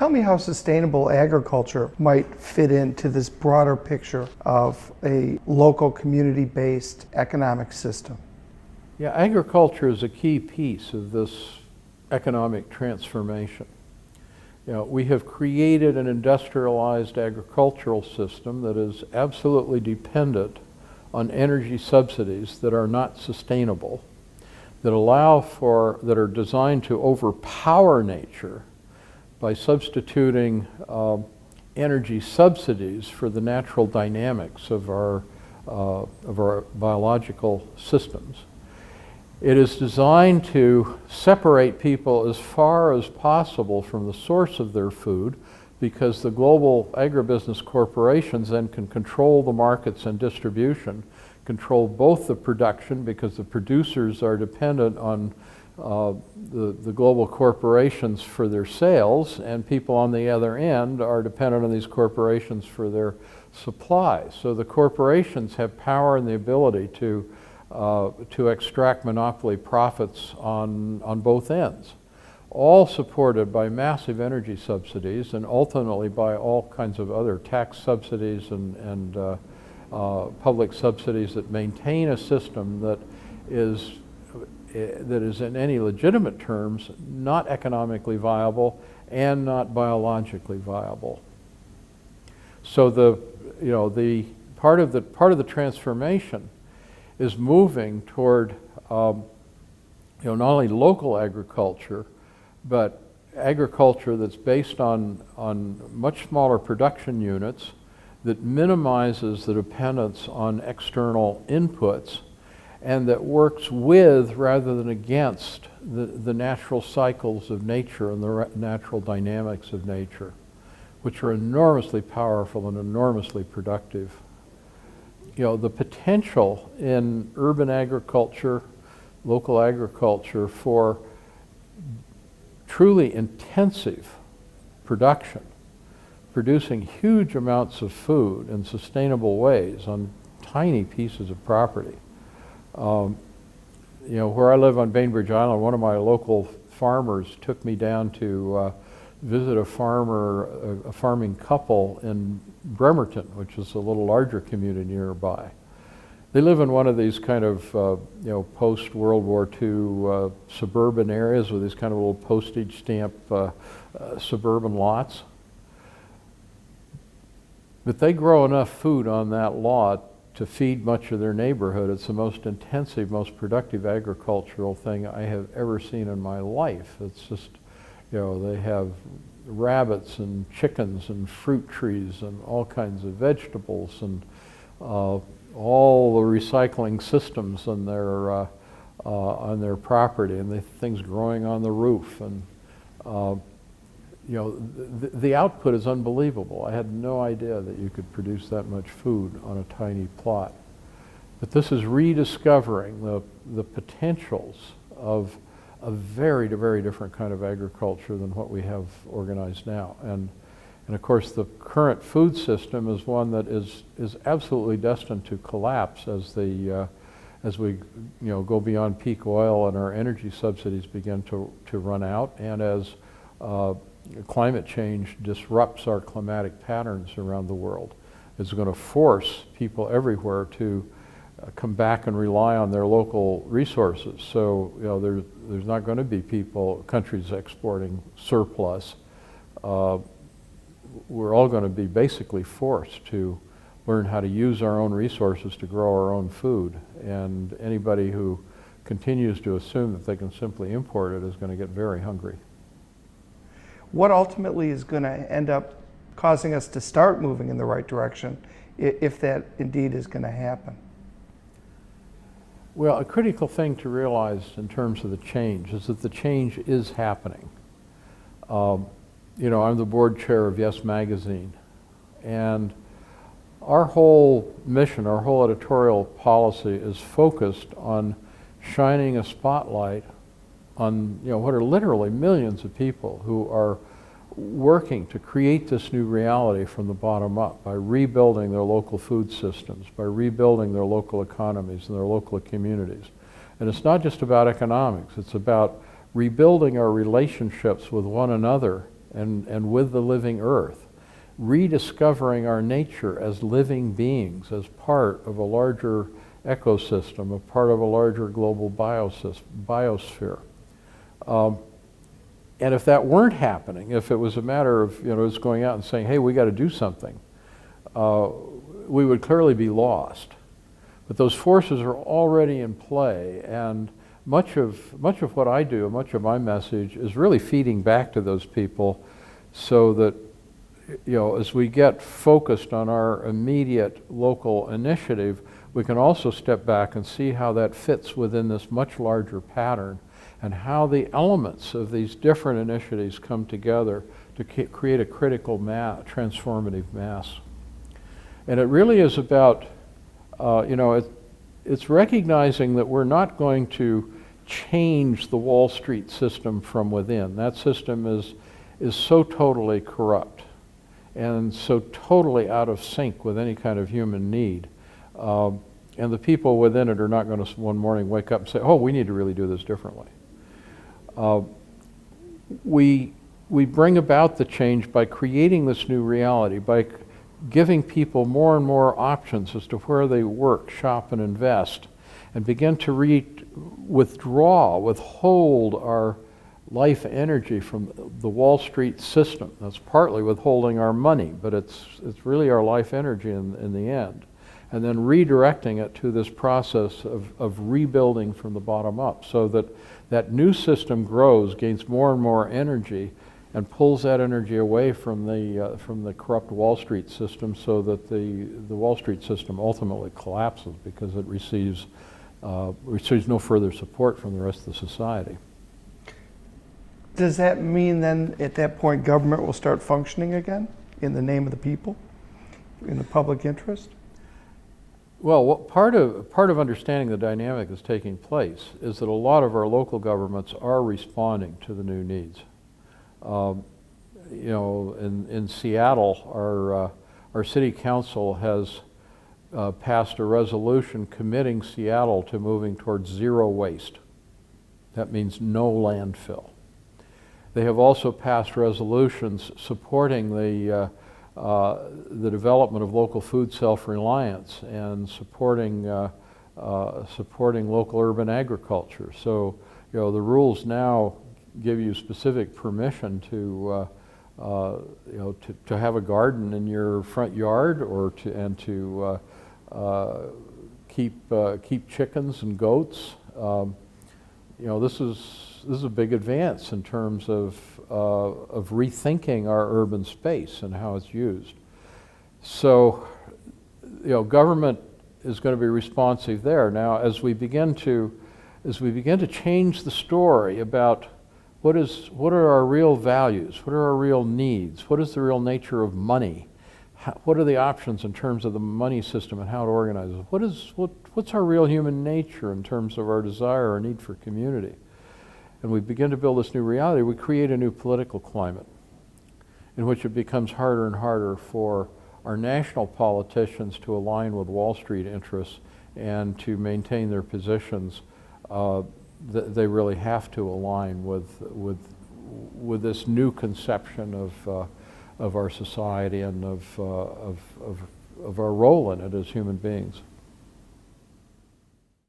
Tell me how sustainable agriculture might fit into this broader picture of a local community-based economic system. Yeah, agriculture is a key piece of this economic transformation. We have created an industrialized agricultural system that is absolutely dependent on energy subsidies that are not sustainable, that are designed to overpower nature by substituting energy subsidies for the natural dynamics of our biological systems. It is designed to separate people as far as possible from the source of their food, because the global agribusiness corporations then can control the markets and distribution, control both the production, because the producers are dependent on the global corporations for their sales, and people on the other end are dependent on these corporations for their supply. So the corporations have power and the ability to extract monopoly profits on both ends, all supported by massive energy subsidies and ultimately by all kinds of other tax subsidies and public subsidies that maintain a system that is in any legitimate terms not economically viable and not biologically viable. So the part of the transformation is moving toward not only local agriculture, but agriculture that's based on much smaller production units, that minimizes the dependence on external inputs, and that works with rather than against the natural cycles of nature and the natural dynamics of nature, which are enormously powerful and enormously productive. The potential in urban agriculture, local agriculture, for truly intensive production, producing huge amounts of food in sustainable ways on tiny pieces of property. Where I live on Bainbridge Island, one of my local farmers took me down to visit a farming couple in Bremerton, which is a little larger community nearby. They live in one of these kind of post-World War II suburban areas with these kind of little postage stamp suburban lots. But they grow enough food on that lot to feed much of their neighborhood. It's the most intensive, most productive agricultural thing I have ever seen in my life. It's just, they have rabbits and chickens and fruit trees and all kinds of vegetables and all the recycling systems on their property, and the things growing on the roof, and the output is unbelievable. I had no idea that you could produce that much food on a tiny plot. But this is rediscovering the potentials of a very, very different kind of agriculture than what we have organized now. And of course, the current food system is one that is absolutely destined to collapse as we go beyond peak oil and our energy subsidies begin to run out, and as climate change disrupts our climatic patterns around the world. It's going to force people everywhere to come back and rely on their local resources. So there's not going to be countries exporting surplus. We're all going to be basically forced to learn how to use our own resources to grow our own food. And anybody who continues to assume that they can simply import it is going to get very hungry. What ultimately is going to end up causing us to start moving in the right direction, if that indeed is going to happen? Well, a critical thing to realize in terms of the change is that the change is happening. I'm the board chair of Yes Magazine, and our whole mission, our whole editorial policy is focused on shining a spotlight on what are literally millions of people who are working to create this new reality from the bottom up by rebuilding their local food systems, by rebuilding their local economies and their local communities. And it's not just about economics, it's about rebuilding our relationships with one another and with the living earth, rediscovering our nature as living beings, as part of a larger ecosystem, a part of a larger global biosphere. And if that weren't happening, if it was a matter of, just going out and saying, hey, we got to do something, we would clearly be lost. But those forces are already in play, and much of what I do, much of my message is really feeding back to those people, so that, as we get focused on our immediate local initiative, we can also step back and see how that fits within this much larger pattern, and how the elements of these different initiatives come together to create a critical transformative mass. And it really is about, it's recognizing that we're not going to change the Wall Street system from within. That system is so totally corrupt and so totally out of sync with any kind of human need. And the people within it are not going to one morning wake up and say, oh, we need to really do this differently. We bring about the change by creating this new reality, by giving people more and more options as to where they work, shop, and invest, and begin to withhold our life energy from the Wall Street system. That's partly withholding our money, but it's really our life energy in the end. And then redirecting it to this process of rebuilding from the bottom up, so that that new system grows, gains more and more energy, and pulls that energy away from the corrupt Wall Street system, so that the Wall Street system ultimately collapses because it receives no further support from the rest of the society. Does that mean then at that point government will start functioning again in the name of the people, in the public interest? Well, part of understanding the dynamic that's taking place is that a lot of our local governments are responding to the new needs. In Seattle, our city council has passed a resolution committing Seattle to moving towards zero waste. That means no landfill. They have also passed resolutions supporting the development of local food self-reliance and supporting local urban agriculture. So, the rules now give you specific permission to have a garden in your front yard, or to keep chickens and goats. This is a big advance in terms of rethinking our urban space and how it's used. So, government is going to be responsive there. Now, as we begin to change the story about what are our real values, what are our real needs, what is the real nature of money, what are the options in terms of the money system and how it organizes, what's our real human nature in terms of our desire or need for community, and we begin to build this new reality, we create a new political climate in which it becomes harder and harder for our national politicians to align with Wall Street interests and to maintain their positions. They really have to align with this new conception of our society and of our role in it as human beings.